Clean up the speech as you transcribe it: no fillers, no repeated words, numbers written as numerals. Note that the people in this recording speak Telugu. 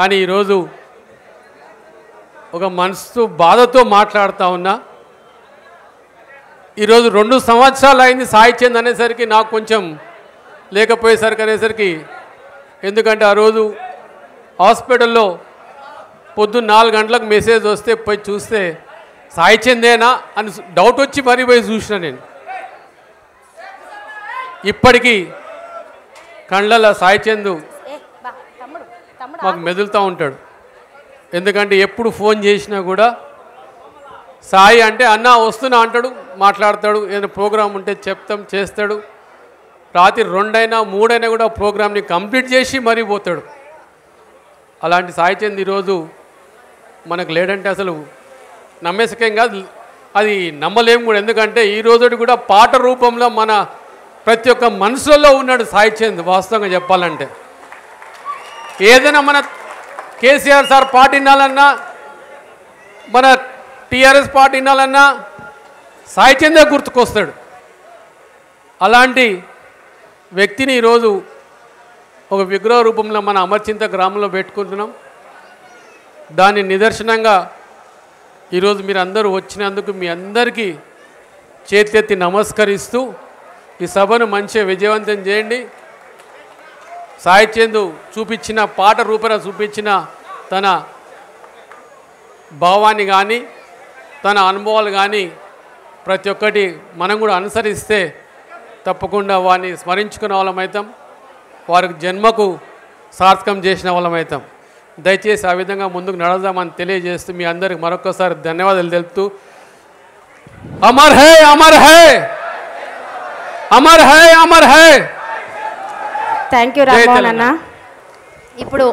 కానీ ఈరోజు ఒక మనసు బాధతో మాట్లాడుతూ ఉన్నా. ఈరోజు 2 సంవత్సరాలు అయింది సాయి చంద్ అనేసరికి నాకు కొంచెం లేకపోయేసరికి అనేసరికి, ఎందుకంటే ఆ రోజు హాస్పిటల్లో పొద్దున్న 4 గంటలకు మెసేజ్ వస్తే పోయి చూస్తే సాయి చందేనా అని డౌట్ వచ్చి మరీ పోయి చూసిన. నేను ఇప్పటికీ కళ్ళల్లో సాయి చంద్ మాకు మెదులుతూ ఉంటాడు. ఎందుకంటే ఎప్పుడు ఫోన్ చేసినా కూడా సాయి అంటే అన్న వస్తున్నా అంటాడు, మాట్లాడతాడు. ఏదైనా ప్రోగ్రాం ఉంటే చెప్తాం, చేస్తాడు. రాత్రి 2 అయినా 3 అయినా కూడా ప్రోగ్రామ్ని కంప్లీట్ చేసి మరీ పోతాడు. అలాంటి సాయి చంద్ ఈరోజు మనకు లేడంటే అసలు నమ్మేసకేం కాదు, అది నమ్మలేము కూడా. ఎందుకంటే ఈ రోజు కూడా పాట రూపంలో మన ప్రతి ఒక్క మనసులో ఉన్నాడు సాయి చంద్. వాస్తవంగా చెప్పాలంటే ఏదైనా మన కేసీఆర్ సార్ పాట వినాలన్నా, మన టీఆర్ఎస్ పాట వినాలన్నా సాయి చందే గుర్తుకొస్తాడు. అలాంటి వ్యక్తిని ఈరోజు ఒక విగ్రహ రూపంలో మన అమర్చింత గ్రామంలో పెట్టుకుంటున్నాం. దాని నిదర్శనంగా ఈరోజు మీరు అందరూ వచ్చినందుకు మీ అందరికీ చేతులెత్తి నమస్కరిస్తూ ఈ సభను మంచిగా విజయవంతం చేయండి. సాయి చంద్ చూపించిన పాట రూపేణ చూపించిన తన భావాన్ని కానీ తన అనుభవాలు కానీ ప్రతి ఒక్కటి మనం కూడా అనుసరిస్తే తప్పకుండా వారిని స్మరించుకునే వాళ్ళమవుతాం, వారికి జన్మకు సార్థకం చేసిన వాళ్ళమవుతాం. దయచేసి ఆ విధంగా ముందుకు నడదామని తెలియజేస్తూ మీ అందరికి మరొకసారి ధన్యవాదాలు తెలుపుతూ Amar high Amar high Amar high Amar high. Thank you Rammohan అన్న. ఇప్పుడు